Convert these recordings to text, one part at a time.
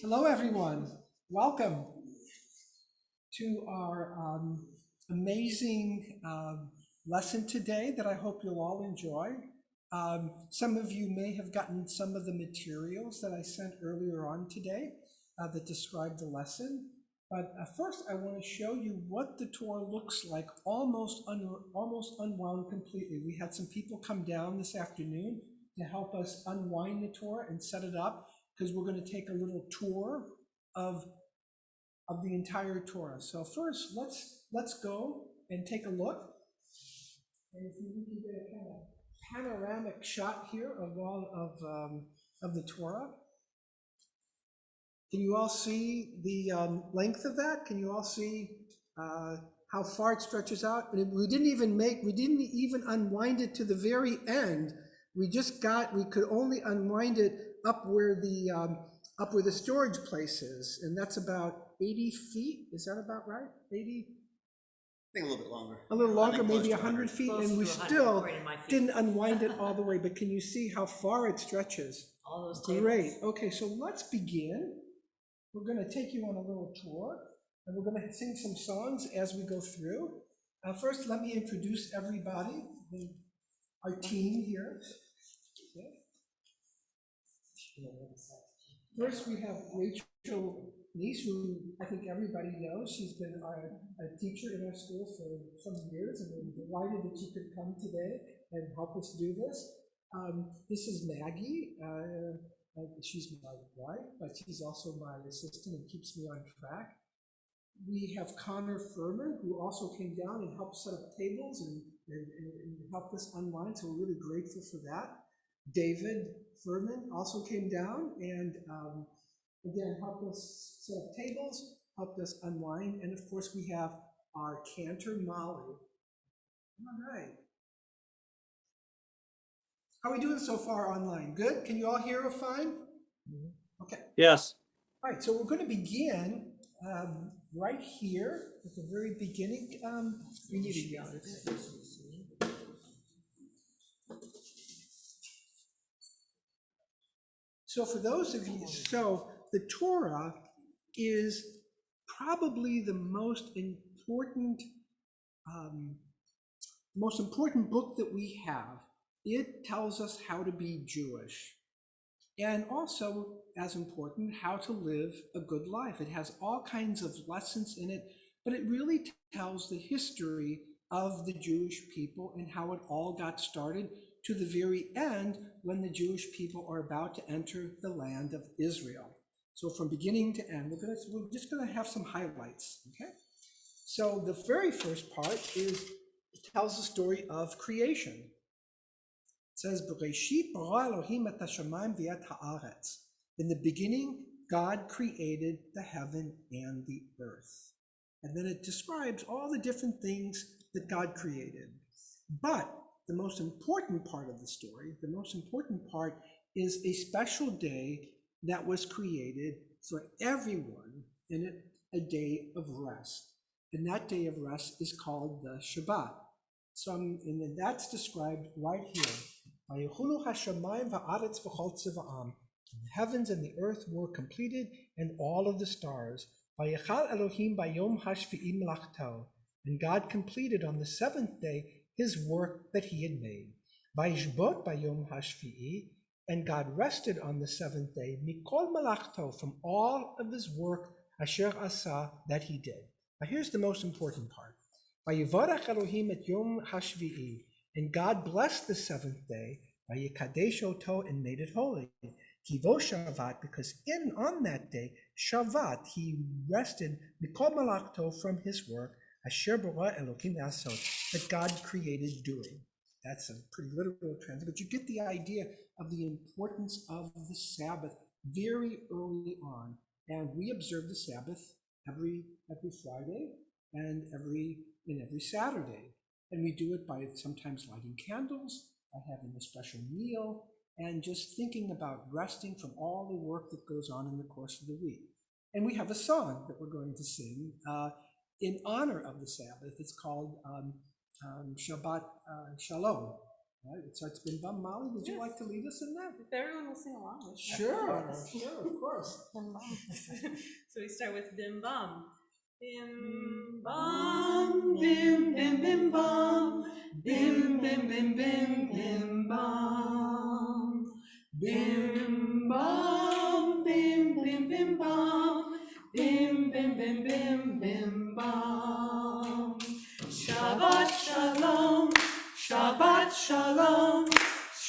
Hello, everyone. Welcome to our amazing lesson today that I hope you'll all enjoy. Some of you may have gotten some of the materials that I sent earlier on today that describe the lesson. But first, I want to show you what the Torah looks like, almost unwound completely. We had some people come down this afternoon to help us unwind the Torah and set it up, because we're going to take a little tour of the entire Torah. So first, let's go and take a look. And if we can get a kind of panoramic shot here of all of the Torah. Can you all see the length of that? Can you all see how far it stretches out? And we didn't even unwind it to the very end. We could only unwind it up where the storage place is, and that's about 80 feet. Is that about right? 80? I think a little bit longer. A little longer, Close maybe to 100 feet, Close and we to 100, still according to my feet. didn't unwind it all the way. But can you see how far it stretches? All those tables. Great. Okay, so let's begin. We're going to take you on a little tour, and we're going to sing some songs as we go through. First, let me introduce everybody, our team here. First, we have Rachel Niece, who I think everybody knows. She's been a teacher in our school for some years, and we're delighted that she could come today and help us do this. This is Maggie. She's my wife, but she's also my assistant and keeps me on track. We have Connor Furman, who also came down and helped set up tables and helped us unwind, so we're really grateful for that. David Furman also came down and again helped us set up tables, helped us unwind, and of course we have our cantor Molly. All right. How are we doing so far online? Good? Can you all hear us fine? Okay. Yes. All right, so we're going to begin right here at the very beginning. We need a yard. So for those of you, the Torah is probably the most important book that we have. It tells us how to be Jewish. And also, as important, how to live a good life. It has all kinds of lessons in it, but it really tells the history of the Jewish people and how it all got started to the very end when the Jewish people are about to enter the land of Israel. So from beginning to end, we're just going to have some highlights, okay? So the very first part tells the story of creation. It says, "Bereshit bara Elohim et hashamayim v'et haaretz." In the beginning, God created the heaven and the earth. And then it describes all the different things that God created. But the most important part of the story, the most important part is a special day that was created for everyone, in it a day of rest. And that day of rest is called the Shabbat. And that's described right here. The heavens and the earth were completed, and all of the stars. And God completed on the seventh day his work that he had made. And God rested on the seventh day, mikol malachto, from all of his work, asher asa, that he did. Now here's the most important part. Vayivarach Elohim et yom hashvi'i, and God blessed the seventh day, vayikadesh oto, and made it holy. Kivo Shavat, because on that day, Shavat, he rested mikol malachto, from his work, asher bara Elohim asot, that God created doing. That's a pretty literal translation, but you get the idea of the importance of the Sabbath very early on. And we observe the Sabbath every Friday and every Saturday. And we do it by sometimes lighting candles, by having a special meal, and just thinking about resting from all the work that goes on in the course of the week. And we have a song that we're going to sing in honor of the Sabbath. It's called Shabbat Shalom. All right, so it's Bim Bam. Molly, would you like to lead us in that? If everyone will sing along with me. Sure, of course. Bim bum. So we start with bim bum. Bim bum, bim bim bim bum, bim bim bim bim bim bum, bim bum, bim bim bim bum, bim bim bim bim bim bum. Shabbat shalom, Shabbat shalom.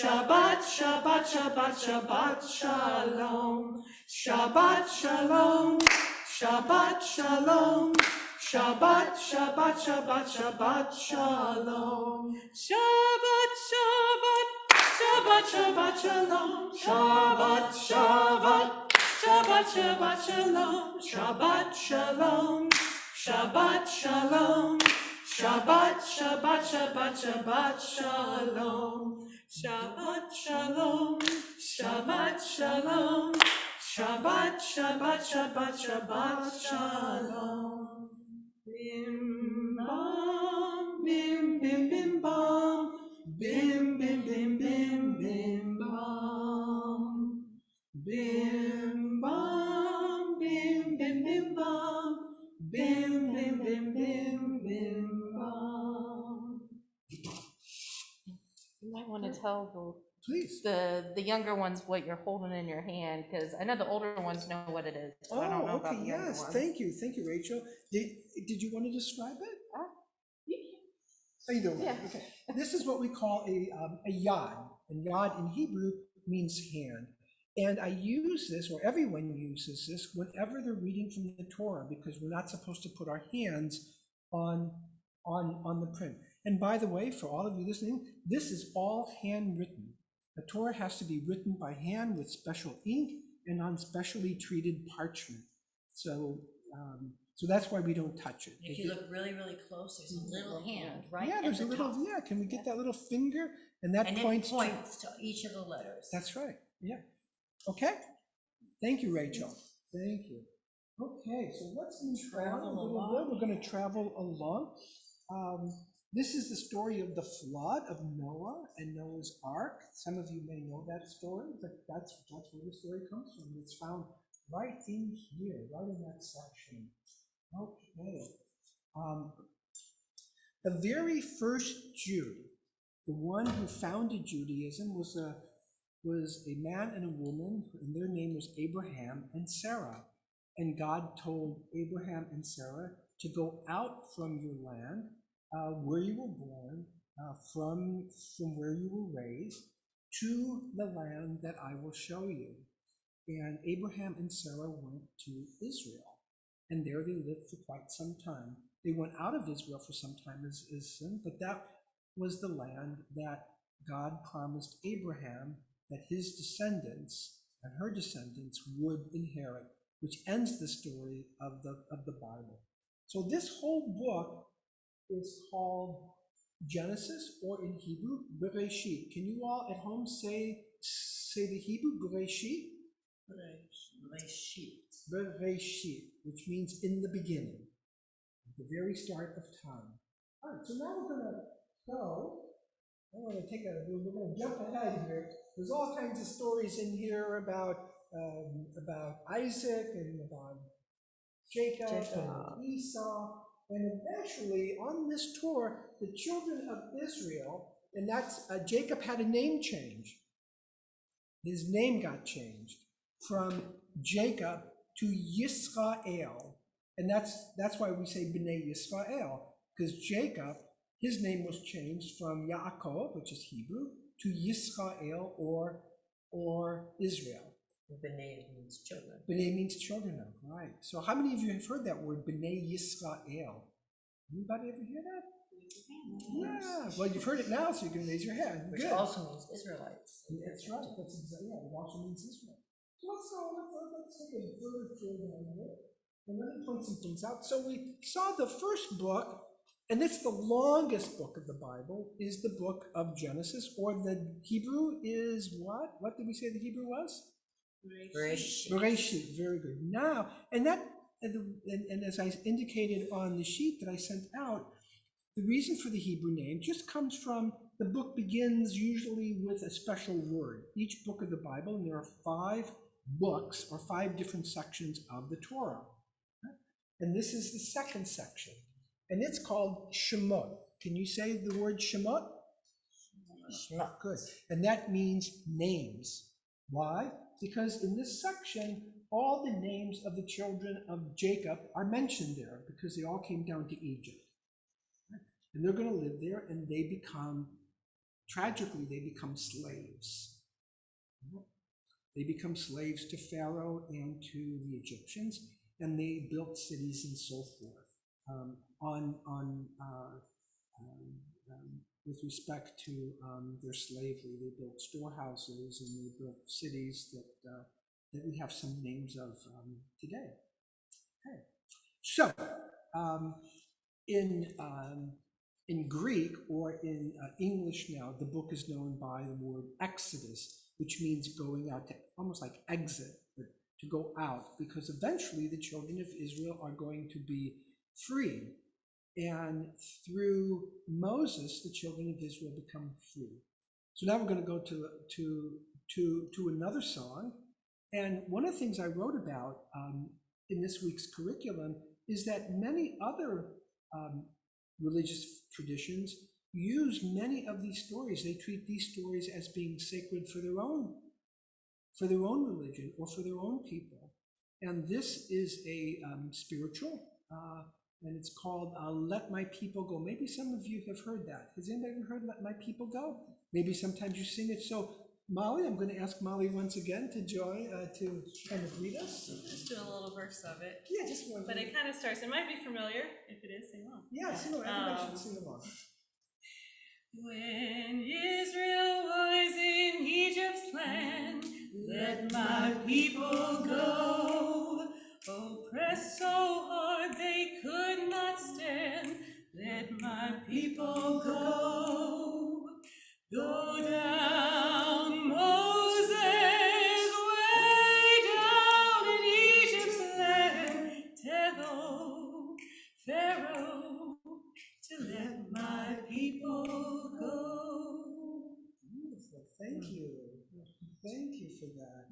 Shabbat, Shabbat, Shabbat, Shabbat, Shalom. Shabbat, Shalom. Shabbat, Shalom. Shabbat, Shabbat, Shabbat, Shabbat, Shalom. Shabbat, Shabbat, Shabbat, Shabbat, Shalom. Shabbat, Shabbat. Shabbat, Shabbat, Shalom. Shabbat, Shalom. Shabbat, Shalom. Shabbat, Shabbat, Shabbat, Shabbat, Shalom. Shabbat, Shalom. Shabbat, Shalom. Shabbat, Shabbat, Shabbat, Shabbat, Shalom. Bim bam, bim bim bim bam, bim bim bim bim bim bam, bim bam, bim bim bim bam, bim bim bim bim bim bam. You might want to tell Please. the younger ones what you're holding in your hand, because I know the older ones know what it is. But I don't know about the younger yes. ones. Thank you, Rachel. Did you want to describe it? You don't. Yeah. Okay. This is what we call a yad, and yad in Hebrew means hand. And I use this, or everyone uses this, whenever they're reading from the Torah, because we're not supposed to put our hands on the print. And by the way, for all of you listening, this is all handwritten. The Torah has to be written by hand with special ink and on specially treated parchment. So that's why we don't touch it. If you look really, really close, there's a little hand right Yeah, at there's the a little, top. yeah, can we get that little finger? And that And points it points to each of the letters. That's right, yeah. Okay, thank you, Rachel. Thank you. Okay, so let's move on a little bit. We're going to travel along. This is the story of the flood of Noah and Noah's Ark. Some of you may know that story, but that's where the story comes from. It's found right in here, right in that section. Okay. The very first Jew, the one who founded Judaism, was a man and a woman, and their name was Abraham and Sarah. And God told Abraham and Sarah to go out from your land, where you were born, from where you were raised, to the land that I will show you. And Abraham and Sarah went to Israel, and there they lived for quite some time. They went out of Israel for some time as sin, but that was the land that God promised Abraham that his descendants and her descendants would inherit, which ends the story of the Bible. So this whole book is called Genesis, or in Hebrew, Bereshit. Can you all at home say the Hebrew Bereshit? Bereshit, which means in the beginning, at the very start of time. All right, so now we're going to go. We're going to jump ahead here. There's all kinds of stories in here about Isaac and about Jacob and Esau. And eventually, on this tour, the children of Israel, and that's Jacob had a name change. His name got changed from Jacob to Yisrael. And that's why we say B'nai Yisrael, because Jacob, his name was changed from Yaakov, which is Hebrew, to Yisrael or Israel. B'nai means children. B'nai means children of, right. So how many of you have heard that word, B'nai Yisrael? Anybody ever hear that? Yeah, well, you've heard it now, so you can raise your hand. Which Good. also means Israelites. That's right. That's exactly, yeah, it also means Israel. So let's take a further journey on it. And let me point some things out. So we saw the first book, and it's the longest book of the Bible, is the book of Genesis, or the Hebrew is what? What did we say the Hebrew was? Bereshit. Very good. Now, and as I indicated on the sheet that I sent out, the reason for the Hebrew name just comes from the book begins usually with a special word. Each book of the Bible, and there are 5 books or 5 different sections of the Torah. And this is the second section. And it's called Shemot. Can you say the word Shemot? Shema. Good. And that means names. Why? Because in this section, all the names of the children of Jacob are mentioned there because they all came down to Egypt. And they're going to live there, and they become, tragically, they become slaves. They become slaves to Pharaoh and to the Egyptians, and they built cities and so forth. With respect to their slavery, they built storehouses and they built cities that we have some names of today. Okay. So, in Greek or in English now, the book is known by the word Exodus, which means going out, to almost like exit, but to go out, because eventually the children of Israel are going to be free. And through Moses, the children of Israel become free. So now we're going to go to another song. And one of the things I wrote about in this week's curriculum is that many other religious traditions use many of these stories. They treat these stories as being sacred for their own religion or for their own people. And this is a spiritual, and it's called Let My People Go. Maybe some of you have heard that. Has anybody ever heard Let My People Go? Maybe sometimes you sing it. So Molly, I'm going to ask Molly once again to join, to kind of lead us. Just do a little verse of it. Yeah, just one. But it kind of starts, it might be familiar. If it is, sing along. Yeah, sing along. Everybody should sing along. When Israel was in Egypt's land, let my people go. Oppressed so hard they could not stand, let my people go. Go down, Moses, way down in Egypt's land. Tell Pharaoh to let my people go. Beautiful. Thank you. Thank you for that.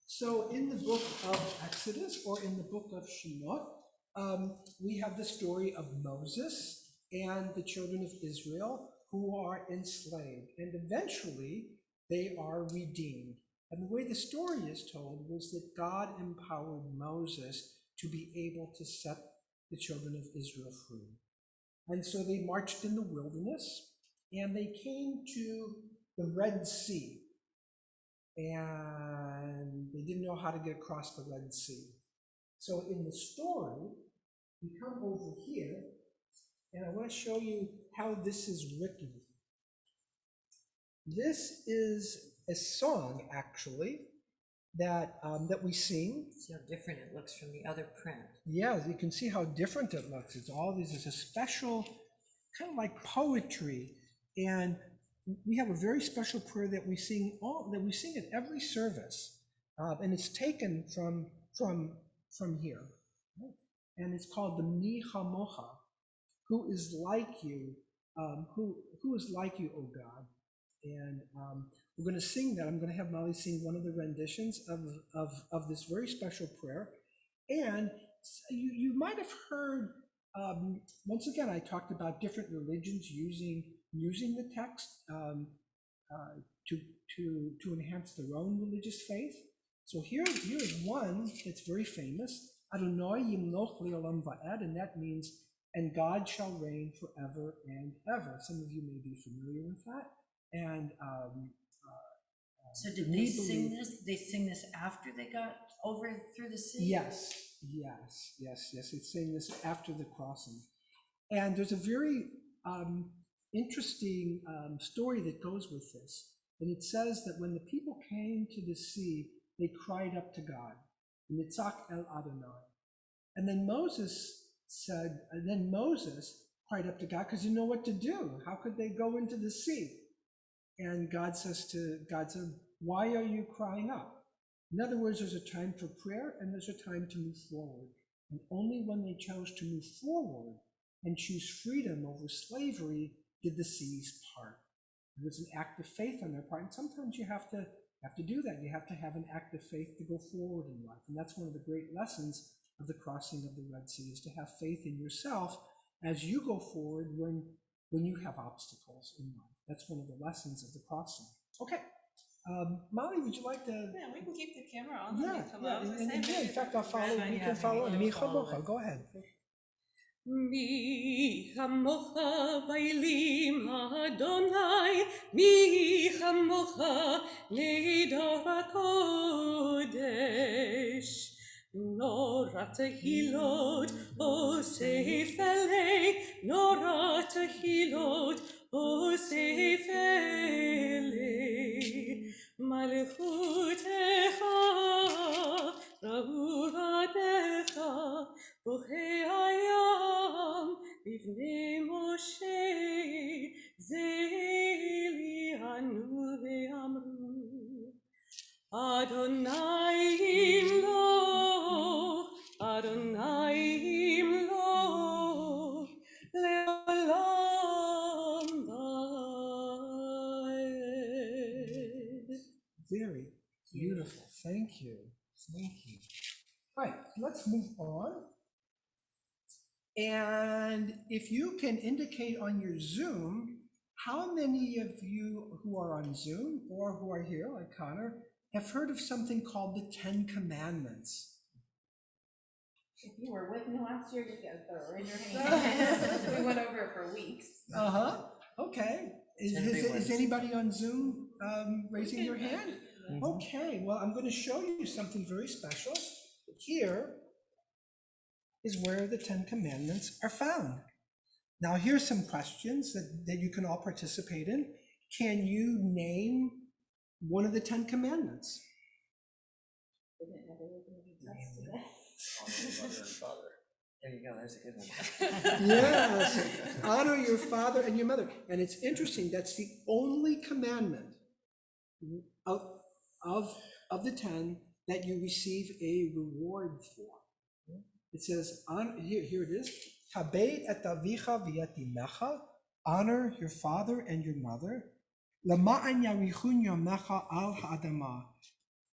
So in the book of Exodus or in the book of Shemot, we have the story of Moses and the children of Israel who are enslaved, and eventually they are redeemed. And the way the story is told was that God empowered Moses to be able to set the children of Israel free. And so they marched in the wilderness, and they came to the Red Sea. And they didn't know how to get across the Red Sea. So in the story, we come over here, and I want to show you how this is written. This is a song, actually, that we sing. See how different it looks from the other print. Yeah, you can see how different it looks. It's all this is a special, kind of like poetry, and we have a very special prayer that we sing at every service, and it's taken from here, and it's called the Mi Chamocha, who is like you, who is like you, O God. And we're going to sing that. I'm going to have Molly sing one of the renditions of this very special prayer. And you might have heard, once again, I talked about different religions using the text to enhance their own religious faith. So here is one that's very famous, Adonai Yimloch Le'olam Va'ed, and that means, and God shall reign forever and ever. Some of you may be familiar with that. And so did they sing this? They sing this after they got over through the sea? Yes. It's saying this after the crossing. And there's a very interesting story that goes with this. And it says that when the people came to the sea, they cried up to God, Nitzak el Adonai. And then Moses cried up to God because he didn't know what to do. How could they go into the sea? And God said, why are you crying up? In other words, there's a time for prayer and there's a time to move forward. And only when they chose to move forward and choose freedom over slavery did the seas part. It was an act of faith on their part, and sometimes you have to do that. You have to have an act of faith to go forward in life, and that's one of the great lessons of the crossing of the Red Sea, is to have faith in yourself as you go forward when you have obstacles in life. That's one of the lessons of the crossing. Okay, Molly, would you like to? Yeah, we can keep the camera on. Yeah, yeah, in fact, I'll follow. You can follow. Go ahead. Mi chamocha bailim Adonai, mi chamocha leidor hakodesh. Nora tehilot osefele, nora tehilot osefele. Malchutecha, rahuvadecha, בוכי הים לפני משה זה ליהנו ואמרו אדוני ימלוך לעולם ועד. Very beautiful. Thank you. Thank you. All right, let's move on. And if you can indicate on your Zoom, how many of you who are on Zoom or who are here, like Connor, have heard of something called the Ten Commandments? If you were with me last year, you guys better raise your hand. We went over it for weeks. Okay. Is anybody on Zoom raising your hand? Okay, well, I'm going to show you something very special. Here is where the Ten Commandments are found. Now, here's some questions that you can all participate in. Can you name one of the Ten Commandments? There you go, that's a good one. Yes, honor your father and your mother. And it's interesting, that's the only commandment of the 10 that you receive a reward for. It says, here it is, Habeit et avicha v'et imecha, honor your father and your mother, lama'an yarichun yamecha al ha'adamah,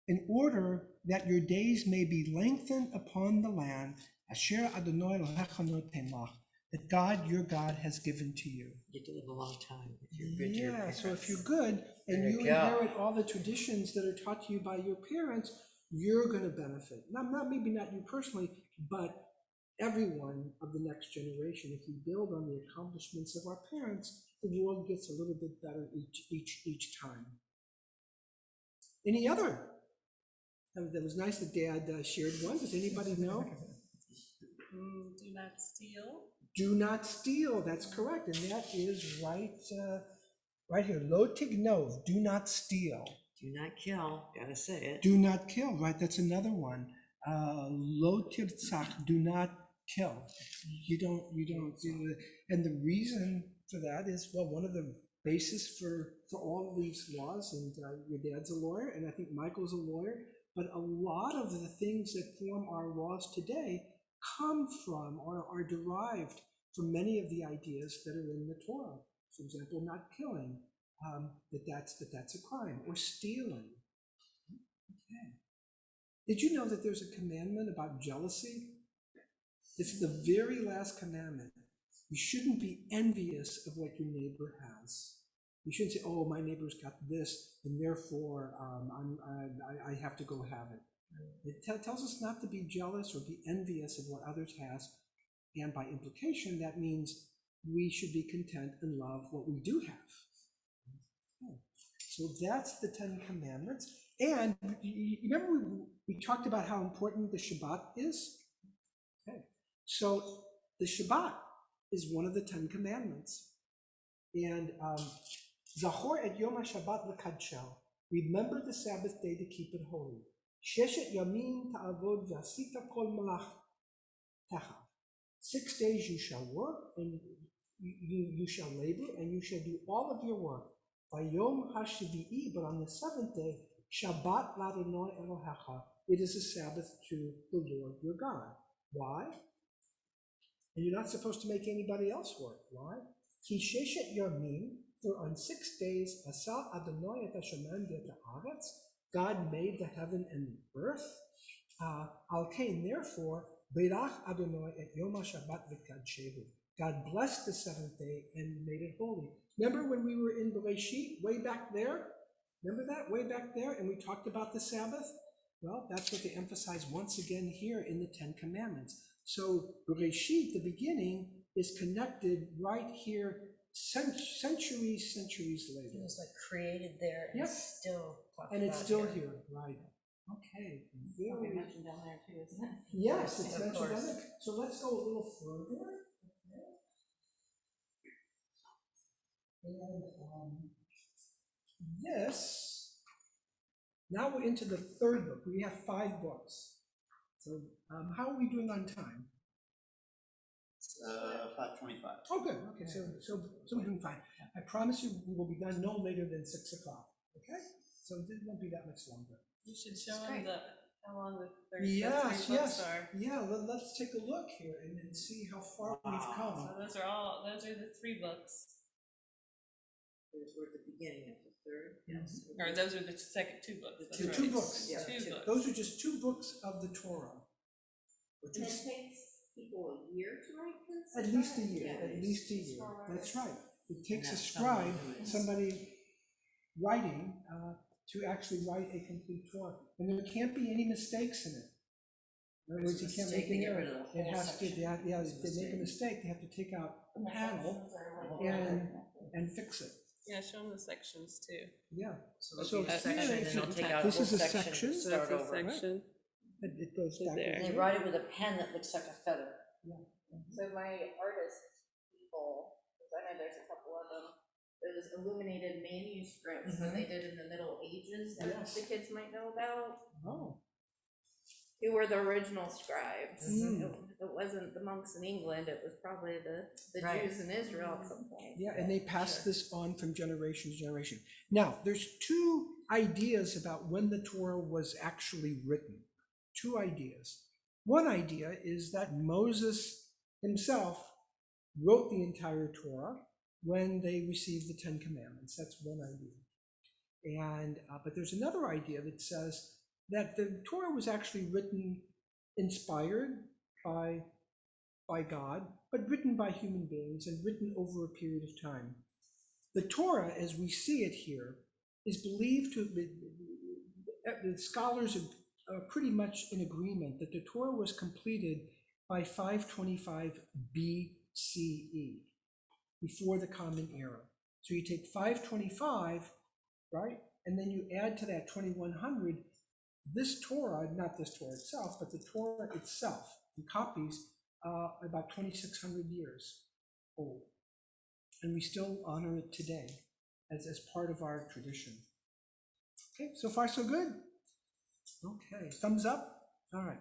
in order that your days may be lengthened upon the land, asher Adonai Elohecha noten lach, that God, your God, has given to you. You get to live a long time if you're good to your parents. So if you're good and you inherit all the traditions that are taught to you by your parents, you're going to benefit. Maybe not you personally, but everyone of the next generation. If we build on the accomplishments of our parents, the world gets a little bit better each time. Any other? That was nice that Dad shared one. Does anybody know? Do not steal. Do not steal. That's correct, and that is right here. Lo tignov. Do not steal. Do not kill. Gotta say it. Do not kill. Right. That's another one. Lo tirtzach. Do not kill. You don't. And the reason for that is, well, one of the basis for all of these laws, and your dad's a lawyer, and I think Michael's a lawyer, but a lot of the things that form our laws today come from or are derived from many of the ideas that are in the Torah. For example, not killing, that's a crime, or stealing. Okay. Did you know that there's a commandment about jealousy? It's the very last commandment. You shouldn't be envious of what your neighbor has. You shouldn't say, oh, my neighbor's got this, and therefore I have to go have it. It tells us not to be jealous or be envious of what others has, and by implication, that means we should be content and love what we do have. Okay. So that's the 10 Commandments. And you remember we talked about how important the Shabbat is? Okay. So the Shabbat is one of the 10 Commandments. And Zachor et Yom HaShabbat l'kadsho. Remember the Sabbath day to keep it holy. Sheshet Yamim ta'avod v'asita kol malachtecha. 6 days you shall work, and you shall labor, and you shall do all of your work. Vayom hashvi'i, but on the 7th day, Shabbat l'Adonai Elohecha. It is a Sabbath to the Lord your God. Why? And you're not supposed to make anybody else work. Why? Ki sheshet yamim, For on 6 days, Asa Adonai et hashamayim v'et haaretz, God made the heaven and the earth. Al kain, therefore, Berach Adonai et Yom HaShabbat v'kadshehu. God blessed the seventh day and made it holy. Remember when we were in Bereshit, way back there? Remember that, way back there? And we talked about the Sabbath? Well, that's what they emphasize once again here in the Ten Commandments. So Bereshit, the beginning, is connected right here centuries later. It was like created there and Yep. still talked And it's about still here. here, right. Okay. Probably Very, mentioned down there too, isn't it? yes, it's Of mentioned course. on it. So let's go a little further. And this, now we're into the third book. We have 5 books. So how are we doing on time? 5:25. Oh, good. Okay, so we're doing fine. I promise you we will be done no later than 6 o'clock. Okay? So it won't be that much longer. You should show That's them great. how long the Yes, three books yes. are. Yeah, let's take a look here and see how far we've So come. those are the 3 books. We're at the beginning of the third, yes. Or those are the second 2 books. The that's two right. books. Yeah, Two two. books. Those are just 2 books of the Torah. Or And it two- takes people a year to write this? At least a year, Yeah. at least a year. Scholars. That's right. It takes a that's someone scribe, who is- somebody writing, to actually write a complete Torah. And there can't be any mistakes in it. In other words, you can't make an Get error. rid of the It whole has to, section. yeah, if they make a mistake, they have to take out a panel and fix it. Yeah, show them the sections too. Yeah. So it'll So be a here, section if and you- they'll take out a this whole is a section section. and So start that's a over. section. it goes Right back. there. And they over. write it with a pen that looks like a feather. So my artist people, because I know there's a couple of them, those illuminated manuscripts that they did in the Middle Ages that Yes. the kids might know about, Oh, who were the original scribes. Mm. It wasn't the monks in England, it was probably the Right. Jews in Israel at some point. yeah, and they pass this on from generation to generation. Now, there's 2 ideas about when the Torah was actually written. 2 ideas. One idea is that Moses himself wrote the entire Torah when they received the 10 Commandments. That's one idea. And but there's another idea that says that the Torah was actually written, inspired by God, but written by human beings and written over a period of time. The Torah, as we see it here, is believed to be, the scholars are pretty much in agreement that the Torah was completed by 525 BCE, before the Common Era. So you take 525, right, and then you add to that 2100, this Torah, not this Torah itself, but the Torah itself, in copies, about 2,600 years old. And we still honor it today as part of our tradition. Okay, so far so good? Okay, thumbs up? All right,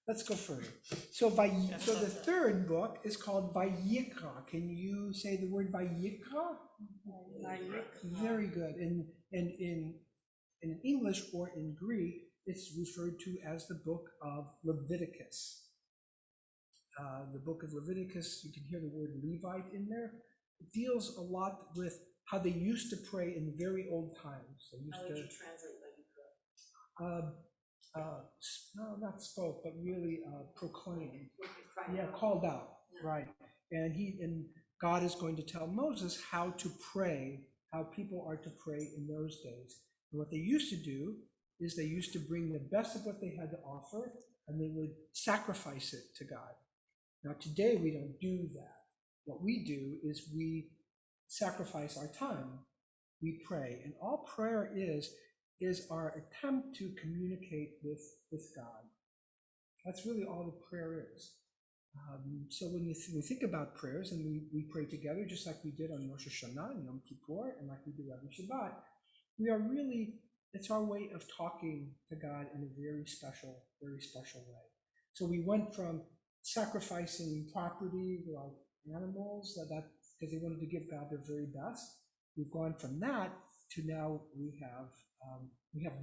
let's go further. So the third book is called Vayikra. Can you say the word Vayikra? Very good. And in English or in Greek, it's referred to as the book of Leviticus. The book of Leviticus, you can hear the word Levite in there. It deals a lot with how they used to pray in very old times. They used How would to, you translate Vayikra? no, not spoke, but really proclaimed. Crying Yeah, out. called out, Yeah. right. And God is going to tell Moses how to pray, how people are to pray in those days. And what they used to do is they used to bring the best of what they had to offer, and they would sacrifice it to God. Now, today we don't do that. What we do is we sacrifice our time. We pray. And all prayer is our attempt to communicate with God. That's really all the prayer is. So when we think about prayers, and we pray together, just like we did on Rosh Hashanah and Yom Kippur, and like we do every Shabbat, we are really, it's our way of talking to God in a very special way. So we went from sacrificing property like animals, that because they wanted to give God their very best. We've gone from that to now we have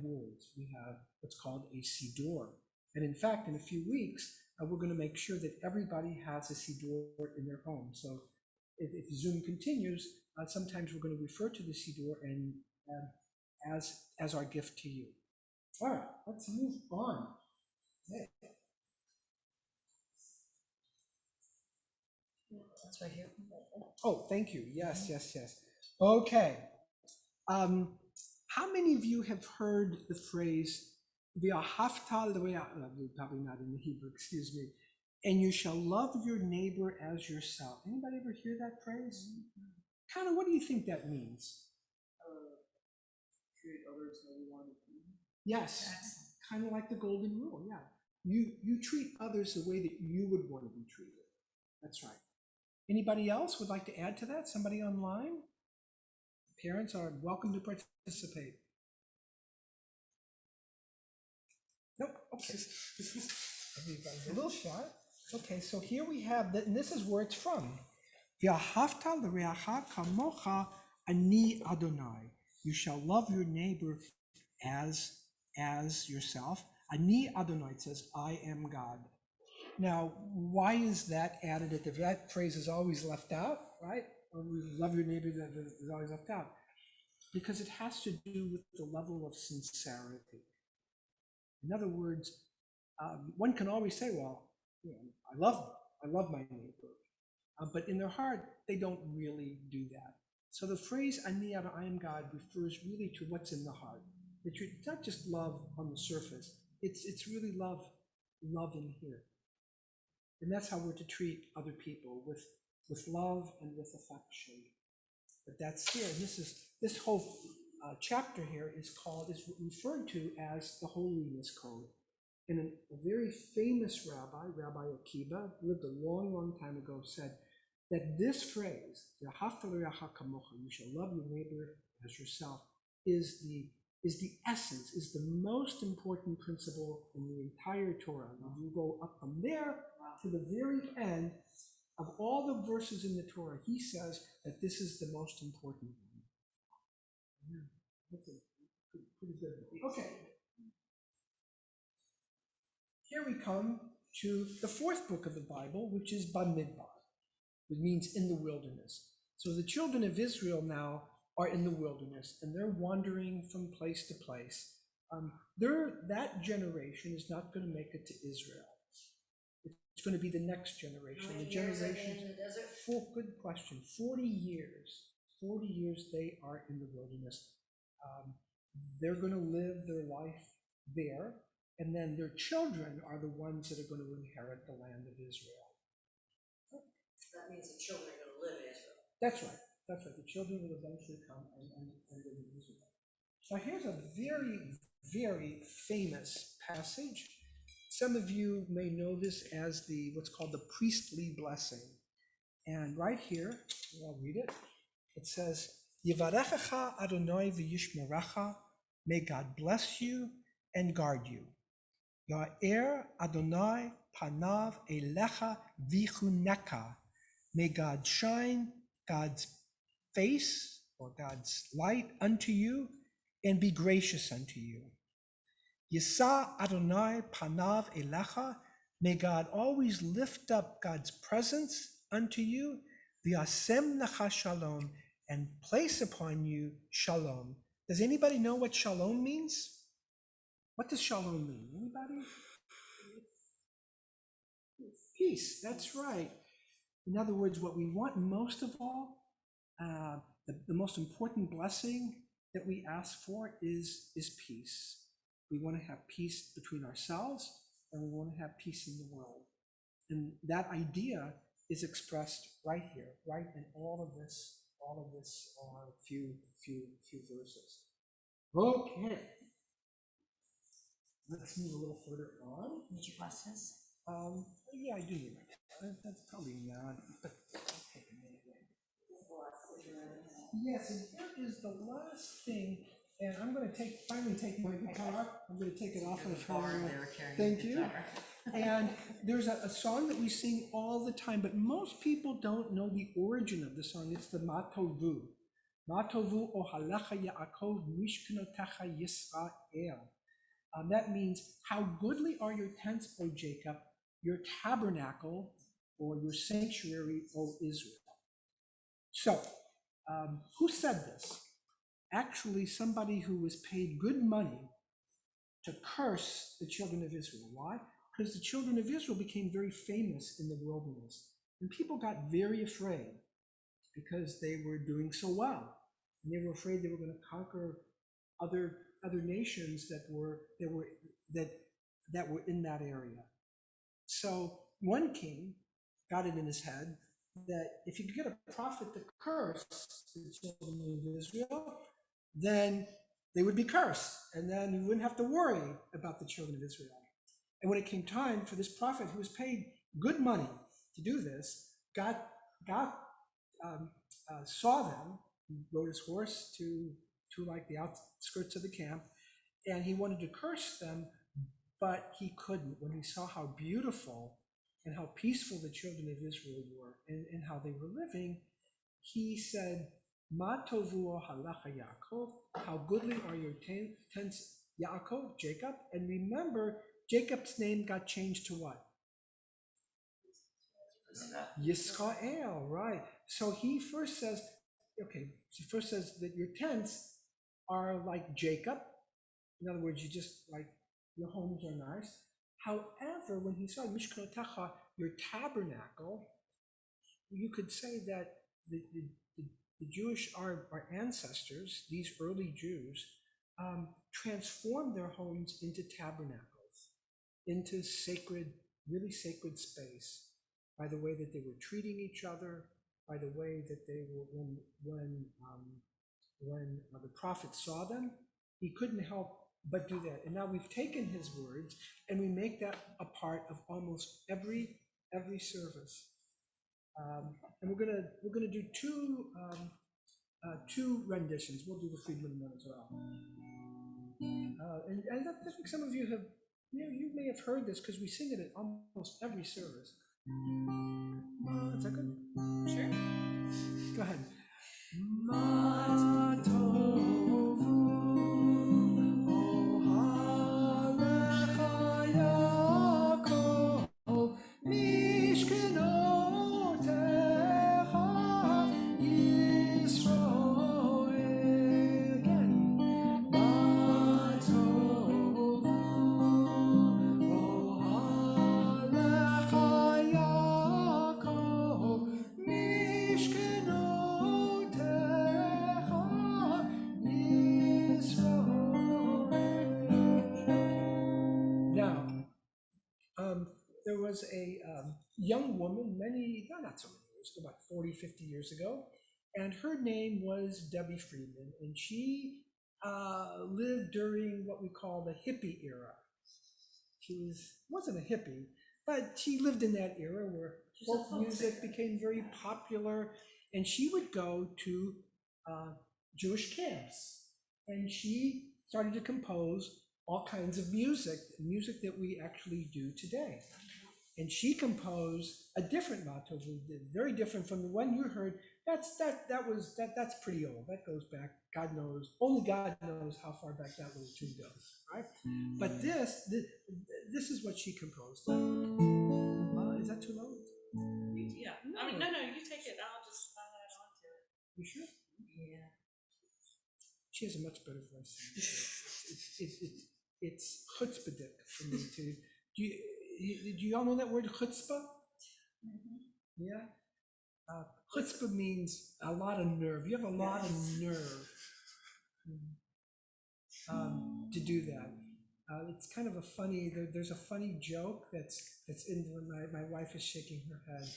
words. We have what's called a siddur. And in fact, in a few weeks, we're going to make sure that everybody has a siddur in their home. So if Zoom continues, sometimes we're going to refer to the Siddur and as our gift to you. All right, let's move on. Okay. That's right here. Oh, thank you. Yes, yes, yes. Okay. How many of you have heard the phrase "V'ahavta l're'acha"? Probably not in the Hebrew, excuse me. And you shall love your neighbor as yourself. Anybody ever hear that phrase? Kind of, what do you think that means? Treat others how you want to be. Yes, kind of like the golden rule. Yeah, you treat others the way that you would want to be treated. That's right. Anybody else would like to add to that? Somebody online? Parents are welcome to participate. Nope. Okay. Everybody's a little shy. Okay, so here we have that, and this is where it's from. V'ahavta l'reacha kamocha ani Adonai. You shall love your neighbor as yourself. Ani Adonai, it says, I am God. Now, why is that added at the, that phrase is always left out, right? Or we love your neighbor, that is always left out. Because it has to do with the level of sincerity. In other words, one can always say, well, you know, I love my neighbor. But in their heart, they don't really do that. So the phrase "Ani Ad I am God" refers really to what's in the heart. It's not just love on the surface. It's really love in here, and that's how we're to treat other people with love and with affection. But that's here. This whole chapter here is referred to as the holiness code. And a very famous rabbi, Rabbi Akiba, lived a long, long time ago, said that this phrase, you shall love your neighbor as yourself, is the essence, is the most important principle in the entire Torah. And you go up from there to the very end of all the verses in the Torah, he says that this is the most important one. Yeah, that's pretty good. Okay. Here we come to the fourth book of the Bible, which is Bamidbar. It means in the wilderness. So the children of Israel now are in the wilderness, and they're wandering from place to place. That generation is not going to make it to Israel. It's going to be the next generation. How many the years are they generation. in the desert? Good question. 40 years. 40 years they are in the wilderness. They're going to live their life there, and then their children are the ones that are going to inherit the land of Israel. That means the children are gonna live in Israel. That's right. That's right. The children will eventually come and live in Israel. So here's a very, very famous passage. Some of you may know this as what's called the priestly blessing. And right here, I'll read it. It says, Yivarechecha Adonai v'yishmerecha, may God bless you and guard you. Ya'er Adonai panav elecha v'chuneka, may God shine God's face or God's light unto you and be gracious unto you. Yisa Adonai panav elecha, may God always lift up God's presence unto you. V'yasem lecha shalom, and place upon you shalom. Does anybody know what shalom means? What does shalom mean? Anybody? Peace, that's right. In other words, what we want most of all, the most important blessing that we ask for is peace. We want to have peace between ourselves, and we want to have peace in the world. And that idea is expressed right here, right in all of this few verses. Okay. Let's move a little further on. Need your glasses? Yeah, I do need my. That's probably not. But yes, and here is the last thing, and I'm going to finally take my guitar. I'm going to take it off of her. Thank you. And there's a song that we sing all the time, but most people don't know the origin of the song. It's the Matovu. Matovu ohalecha Yaakov mishkanotecha Yisrael. That means, how goodly are your tents, O Jacob, your tabernacle, or your sanctuary, O Israel. So, who said this? Actually, somebody who was paid good money to curse the children of Israel. Why? Because the children of Israel became very famous in the wilderness. And people got very afraid because they were doing so well. And they were afraid they were going to conquer other nations that were in that area. So one king got it in his head that if you could get a prophet to curse the children of Israel, then they would be cursed, and then you wouldn't have to worry about the children of Israel. And when it came time for this prophet, who was paid good money to do this, God saw them. He rode his horse to like the outskirts of the camp, and he wanted to curse them, but he couldn't. When he saw how beautiful and how peaceful the children of Israel were, and how they were living, he said, Ma tovu halacha Yaakov, how goodly are your tents, Yaakov, Jacob. And remember, Jacob's name got changed to what? Yisrael, right. So he first says, that your tents are like Jacob. In other words, you just like, your homes are nice. However, when he saw Mishkanotecha, your tabernacle, you could say that the Jewish, our ancestors, these early Jews, transformed their homes into tabernacles, into sacred, really sacred space, by the way that they were treating each other, by the way that they were, when the prophet saw them, he couldn't help but do that. And now we've taken his words and we make that a part of almost every service. And we're gonna do two renditions. We'll do the Friedman one as well. And I think some of you have, you may have heard this because we sing it at almost every service. Is that good? Sure. Go ahead. Ma tovu ohalecha Yaakov mishkenotecha Yisroel. Again. Ma tovu ohalecha Yaakov Now, there was a young woman, not so many years ago, about 40, 50 years ago, and her name was Debbie Friedman, and she lived during what we call the hippie era. She wasn't a hippie, but she lived in that era where folk music became very popular, and she would go to Jewish camps, and she started to compose all kinds of music that we actually do today. And she composed a different matovu, very different from the one you heard. That's pretty old. That goes back, God knows, only God knows how far back that little tune goes, right? But this is what she composed. Is that too low? Yeah. I mean, no, you take it. I'll add on to it. You sure? Yeah. She has a much better voice. It's chutzpahdik for me to. Do you all know that word chutzpah? Yeah. Chutzpah means a lot of nerve. You have a lot of nerve to do that. It's kind of a funny. There's a funny joke that's in when my wife is shaking her head.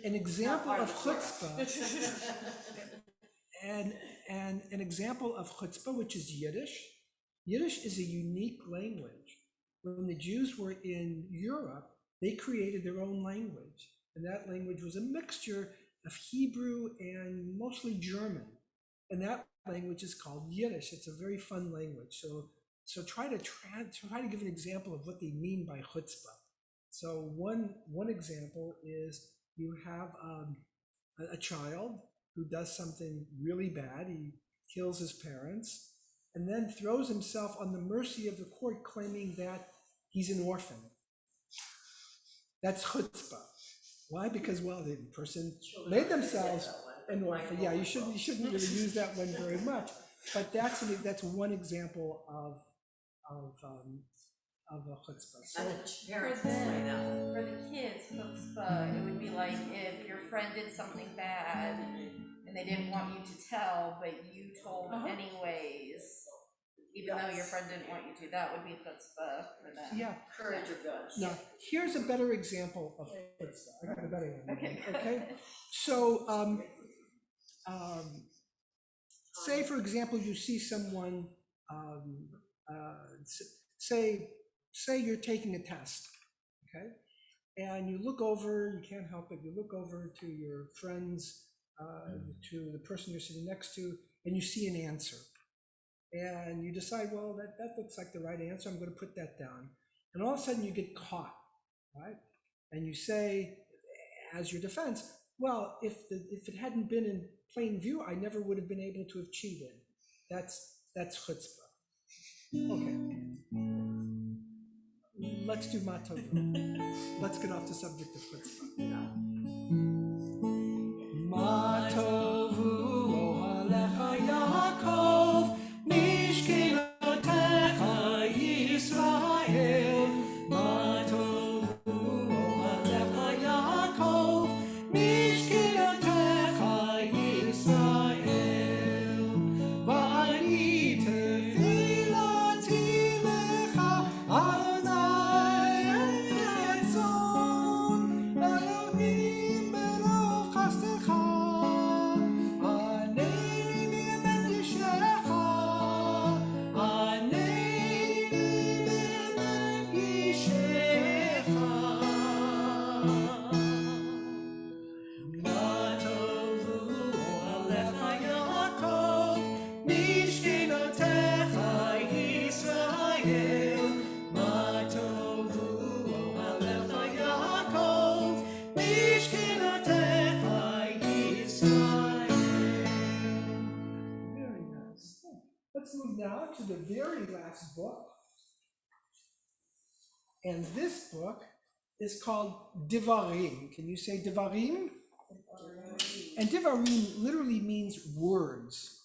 An example of chutzpah. And an example of chutzpah, which is Yiddish. Yiddish is a unique language. When the Jews were in Europe, they created their own language. And that language was a mixture of Hebrew and mostly German. And that language is called Yiddish. It's a very fun language. So try to give an example of what they mean by chutzpah. So one example is you have a child who does something really bad. He kills his parents and then throws himself on the mercy of the court, claiming that he's an orphan. That's chutzpah. Why? Because, well, the person made themselves and orphan, yeah, you shouldn't really use that one very much, but that's one example of a chutzpah. So, And the parents will say that. For the kids, chutzpah, it would be like if your friend did something bad and they didn't want you to tell, but you told anyways, even though your friend didn't want you to, that would be chutzpah for them. yeah. Courage of those. Now, here's a better example of chutzpah. I got a better one. Okay. Okay. So, say for example, you see someone, say you're taking a test, okay, and you look over, you can't help it, you look over to your friends, to the person you're sitting next to, and you see an answer. And you decide, well, that looks like the right answer, I'm going to put that down. And all of a sudden you get caught, right? And you say, as your defense, well, if it hadn't been in plain view, I never would have been able to have cheated. That's chutzpah. Okay. Let's do matov. Let's get off the subject of chutzpah. Matovu ohalecha Yaakov, mishkelotecha Yisrael. Matovu ohalecha Yaakov, mishkelotecha Yisrael. Va'ani tefilati lecha Adonai etzon, Elohim berov chastecha, Aneni mi'emet yishecha, Aneni mi'emet yishecha. Matovu ohalecha Yaakov, mishkelotecha Yisrael. Matovu ohalecha Yaakov, mishkelotecha Yisrael. Very nice. Let's move now to the very last book. And this book is called Devarim. Can you say Devarim? And Devarim literally means words.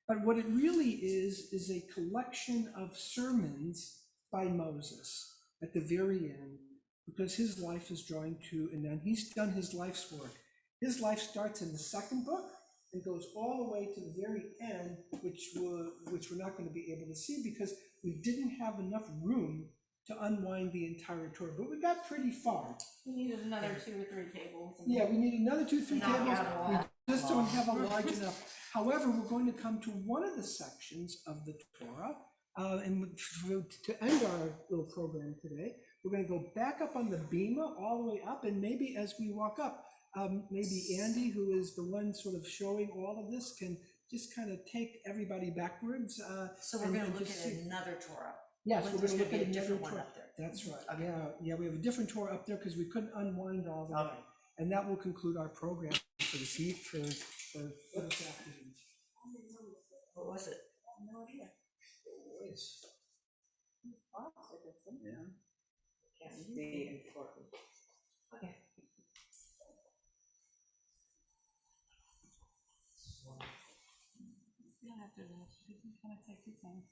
But what it really is a collection of sermons by Moses at the very end, because his life is drawing to an end. He's done his life's work. His life starts in the second book and goes all the way to the very end, which we're not going to be able to see because we didn't have enough room to unwind the entire Torah. But we got pretty far. We needed another 2 or 3 tables. Yeah, we need another 2, 3 Knock tables. out a We lot. just don't have a large enough. However, we're going to come to one of the sections of the Torah, and to end our little program today, we're going to go back up on the bima all the way up, and maybe as we walk up, maybe Andy, who is the one sort of showing all of this, can just kind of take everybody backwards. So we're and- gonna and look just at see. another Torah. Yes, But we're there's going to look gonna at be a another different one Torah. up there. That's right. Okay. Yeah, we have a different Torah up there because we couldn't unwind all the way. Okay. And that will conclude our program for this for this afternoon. What was it? No idea. Yeah. Can't be important. Okay. You don't have to rush. You can kind of take your time.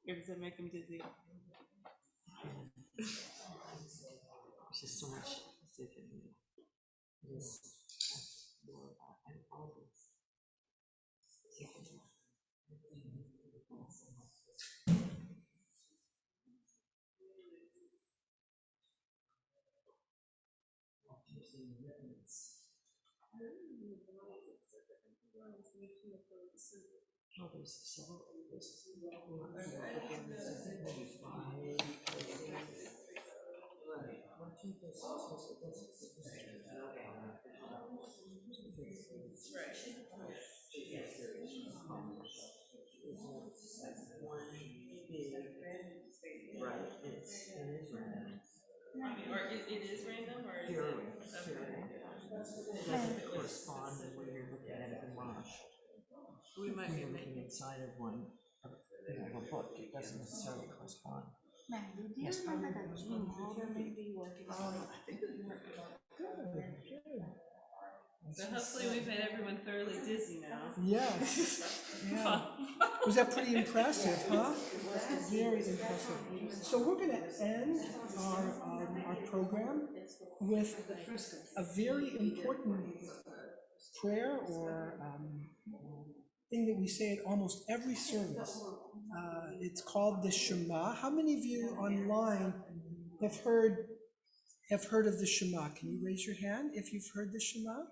Or does it make them dizzy? There's just so much to say to me. It is more about all this. Oh, there's several. Right, it is random. Or it is random, or is Very, it? very. doesn't correspond the way you're looking at it in March. We might When be you're looking inside of one, of a book, it doesn't necessarily correspond. Yes. So hopefully we've made everyone thoroughly dizzy now. Yes. Yeah. Was that pretty impressive, huh? Very impressive. So we're going to end our program with a very important prayer or thing that we say at almost every service. It's called the Shema. How many of you online have heard of the Shema? Can you raise your hand if you've heard the Shema?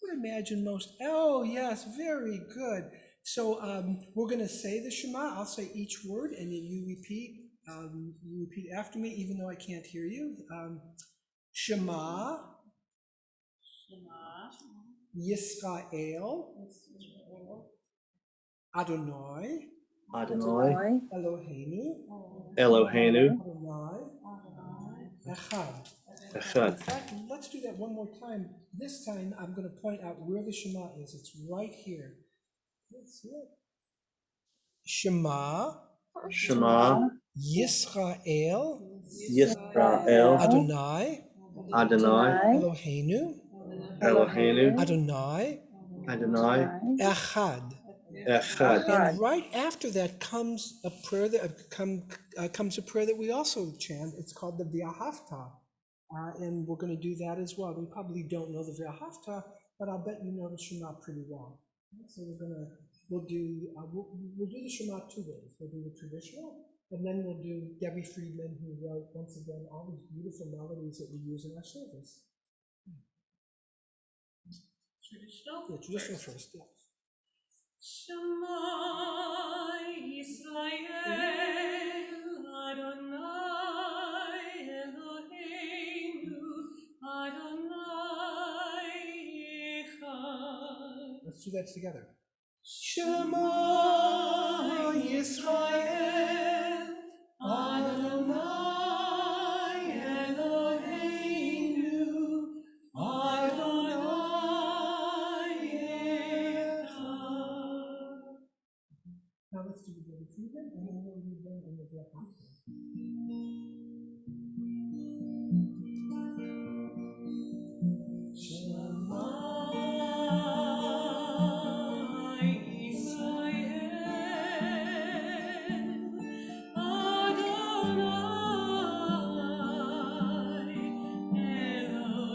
I would imagine most. Oh, yes, very good. So we're going to say the Shema. I'll say each word, and then you repeat. You repeat after me, even though I can't hear you. Shema, Yisrael, Adonai, Adonai, Eloheinu, Eloheinu, Adonai, Echad. Echad. In fact, let's do that one more time. This time, I'm going to point out where the Shema is. It's right here. Let's see it. Shema, Shema, Yisrael, Yisrael, Adonai, Adonai, Eloheinu, Eloheinu, Adonai, Adonai, Echad. Echad. And right after that comes a prayer that comes a prayer that we also chant. It's called the V'ahavta, and we're going to do that as well. We probably don't know the V'ahavta, but I'll bet you know the Shema pretty well. So we'll do the Shema 2 ways. We'll do the traditional, and then we'll do Debbie Friedman, who wrote once again all these beautiful melodies that we use in our service. Traditional? Yeah, traditional first. Yeah. Shema Yisrael Adonai Eloheinu Adonai Echad. Let's do that together. Shema Yisrael Adonai Eloheinu Adonai Echad. Now let's do the David Friedman, and then we'll read them in the V'ahavta. Shema Yisrael Adonai Eloheinu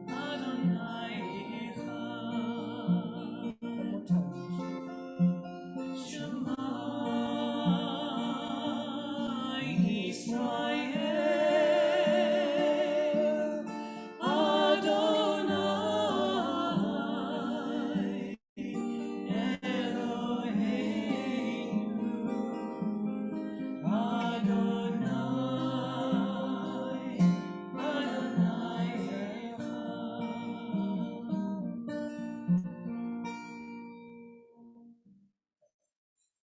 Adonai Echad. One more time. Shema Yisrael Adonai Eloheinu Adonai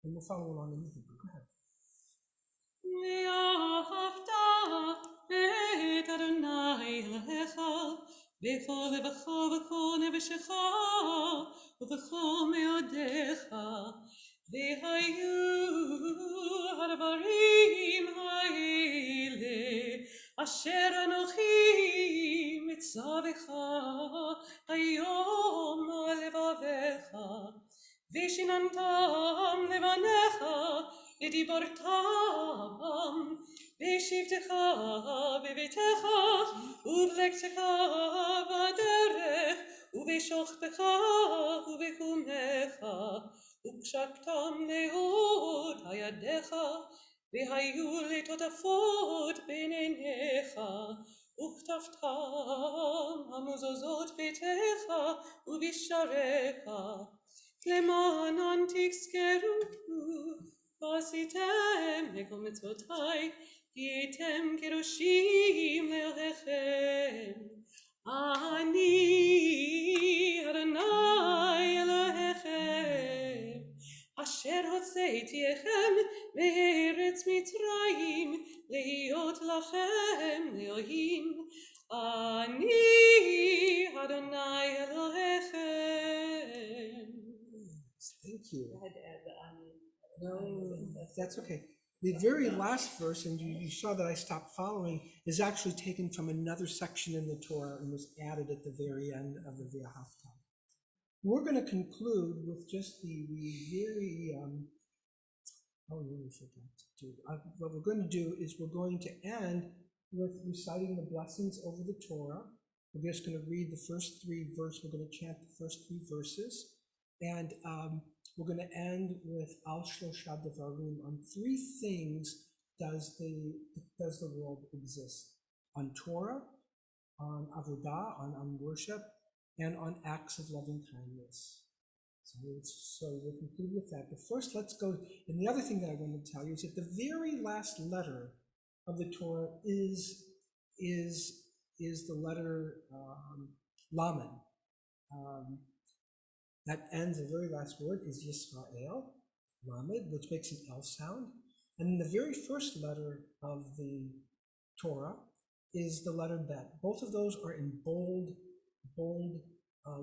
And we'll follow along in the Hebrew. Go ahead. ואהבת את אדוני אלוהיך בכל לבבך ובכל נפשך ובכל מאודיך והיו הדברים האלה אשר אנוכי מצווך היום על לבביך ושיננתם לבניך ודיברתם בשבתך בביתך ובלכתך בדרך ובשוכבך ובקומך וקשרתם מאוד הידיך והיו לטוטפות בין עיניך וכתבתם המזוזות ביתך ובשעריך למען תזכרו ועשיתם מכל מצוותיי כי הייתם קדושים לאלוהיכם אני אדוני אלוהיכם אשר הוצאתי והייתיכם בארץ מצרים, להיות לכם לאלוהים. אני אדוני אלוהיכם. Thank you. I had to add the ani. No, that's okay. The very last verse, and you saw that I stopped following, is actually taken from another section in the Torah and was added at the very end of the V'ahavta. We're going to conclude with just the very, what we're going to do is we're going to end with reciting the blessings over the Torah. We're just going to read the first three verses. We're going to chant the first three verses. And we're going to end with Al Shlosha Devarim. On three things does the world exist: on Torah, on Avodah, on worship, and on acts of loving kindness. So we'll conclude with that. But first, let's go. And the other thing that I want to tell you is that the very last letter of the Torah is the letter Lamed. That ends, the very last word is Yisrael, Lamed, which makes an L sound. And the very first letter of the Torah is the letter Bet. Both of those are in bold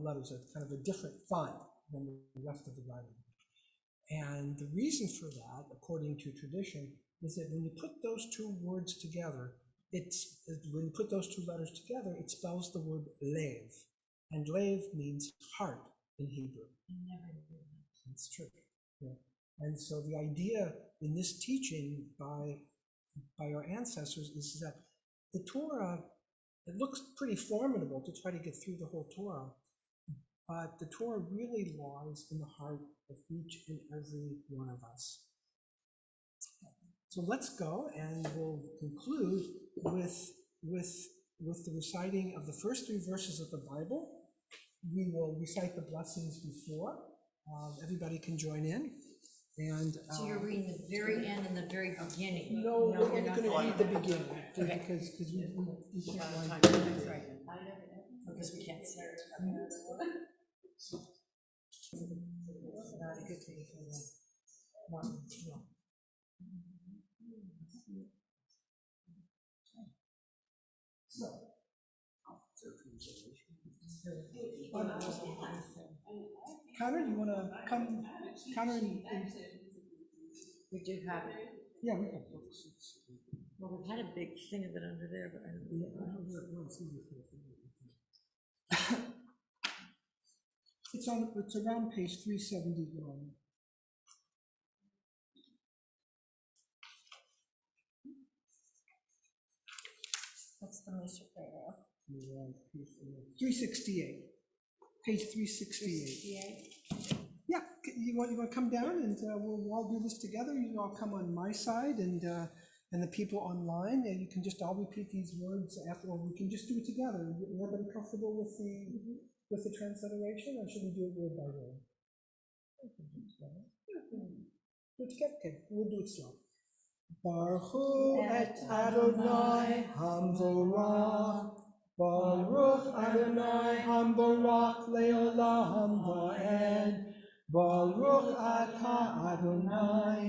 letters, kind of a different font than the rest of the writing. And the reason for that, according to tradition, is that when you put those two words together, when you put those two letters together, it spells the word Lev. And Lev means heart in Hebrew. It's true. Yeah. And so the idea in this teaching by our ancestors is that the Torah, it looks pretty formidable to try to get through the whole Torah, but the Torah really lies in the heart of each and every one of us. So let's go, and we'll conclude with the reciting of the first three verses of the Bible. We will recite the blessings before. Everybody can join in. And So you're reading the very end and the very beginning? No, we're you're only not going to read the beginning, Okay. because we can't Time, line that's it. right. Because we can't see it. Not a good thing for the one, no. Connor, you want to come? Connor, and We do have it. yeah, we have books. Well, we've had a big thing of it under there, but I don't know. It's around page 371. What's the Mishnah prayer? 368. Page 368. Yeah, you want to come down, and we'll all do this together. You all come on my side, and the people online, and you can just all repeat these words after, or we can just do it together. Everybody comfortable with the transliteration, or should we do it word by word? Do it together. Okay, we'll do it slow. Baruch hu et Adonai Hamvorach. Baruch Adonai Hamvorach leolam va'ed. Baruch atah Adonai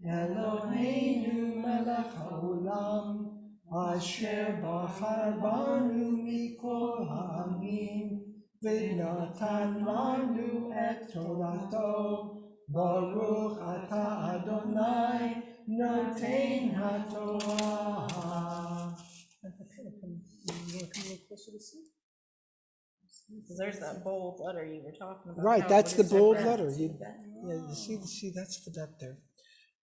Eloheinu melech haolam, asher bachar banu mikol ha'amim, v'natan lanu et torato. Baruch atah Adonai noten haTorah. Because there's that bold letter you were talking about. Right, How that's it the is bold different. letter. You see, that's the bet there.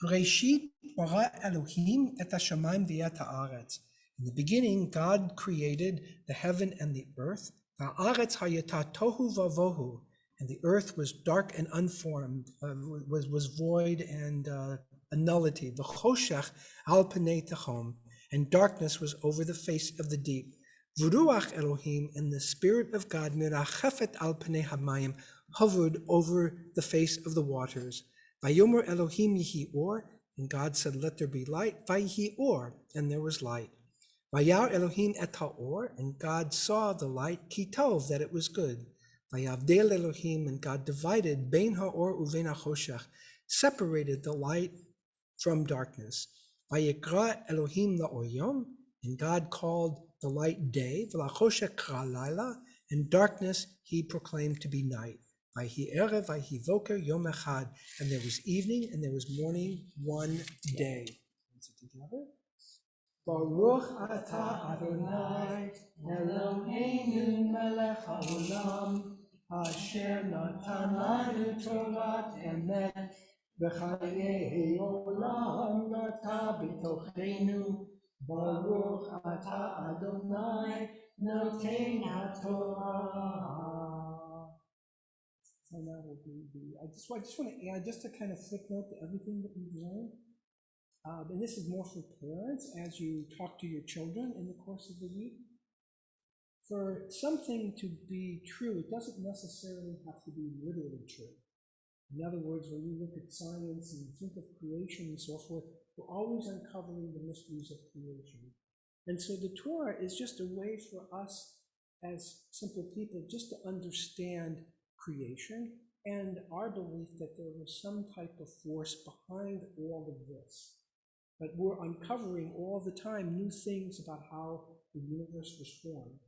Bereshit bara Elohim et hashamayim v'et haaretz. In the beginning, God created the heaven and the earth. Haaretz hayata tohu vavohu, and the earth was dark and unformed, was void and a nullity. V'choshech al pnei techom, and darkness was over the face of the deep. V'ruach Elohim, and the Spirit of God, mirachefet al pnei hamayim, hovered over the face of the waters. Vayomer Elohim yihi or, and God said, let there be light. Vayihi or, and there was light. Vayar Elohim et haor, and God saw the light, ki tov, that it was good. Vayavdel Elohim, and God divided bein haor uvein hachoshech, separated the light from darkness. Vayikra Elohim la'oyom, and God called the light day, v'lachoshek kra laila, and darkness he proclaimed to be night. Vayhi erev, vayhi voker, yom echad, and there was evening and there was morning one day. Is it together? Baruch atah Adonai Eloheinu melech haolam asher natan lanu Torat emet v'chayei olam nata b'tochenu. Baruch atah Adonai noten haTorah. So now we'll do I just want to add just a kind of footnote to everything that we've learned. And this is more for parents as you talk to your children in the course of the week. For something to be true, it doesn't necessarily have to be literally true. In other words, when you look at science and think of creation and so forth, we're always uncovering the mysteries of creation. And so the Torah is just a way for us as simple people just to understand creation and our belief that there was some type of force behind all of this. But we're uncovering all the time new things about how the universe was formed.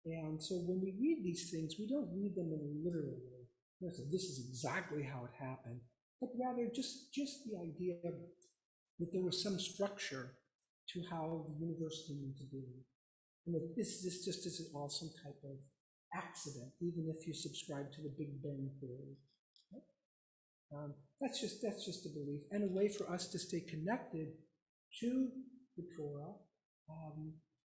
And so when we read these things, we don't read them in a literal way. This is exactly how it happened, but rather just the idea that there was some structure to how the universe came into being. And that this just isn't all some type of accident, even if you subscribe to the Big Bang theory. That's just a belief and a way for us to stay connected to the Torah,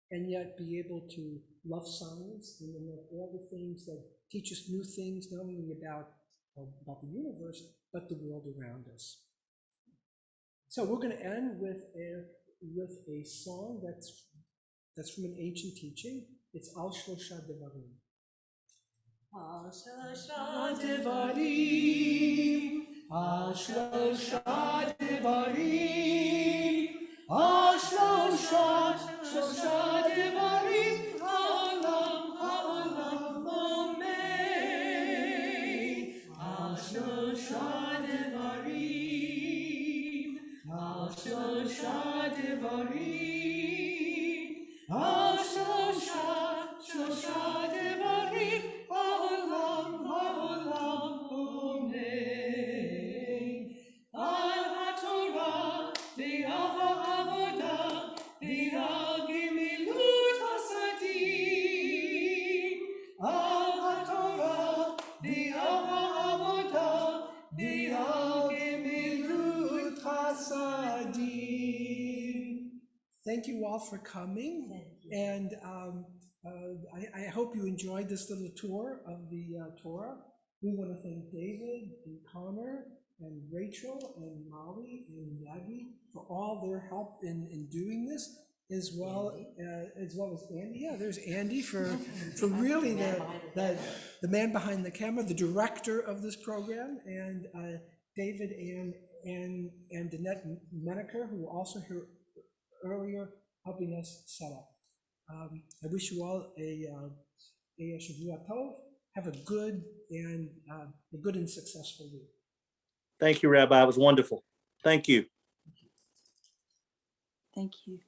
and yet be able to love science and then love all the things that teach us new things, not only about the universe, but the world around us. So we're going to end with a song that's from an ancient teaching. It's Al Shlosha Devarim. Al Shlosha Devarim, Al Shlosha Devarim, Al Shlosha Devarim, Ha'olam Omein. Al Shlosha Devarim, Al Shlosha Devarim, Al Shlosha Devarim, Ha'olam Omein. Al HaTorah, Ve'al HaAvodah, Ve'al Gemilut HaSadim. Al HaTorah, Ve'al HaAvodah, Ve'al Gemilut HaSadim. Thank you all for coming, and I hope you enjoyed this little tour of the Torah. We want to thank David and Connor and Rachel and Molly and Maggie for all their help in doing this, as well as Andy. Yeah, there's Andy for really the man behind the camera, the director of this program, and David and Danette Menaker, who were also here earlier, helping us set up. I wish you all a Shavua Tov. Have a good and successful week. Thank you, Rabbi. It was wonderful. Thank you. Thank you.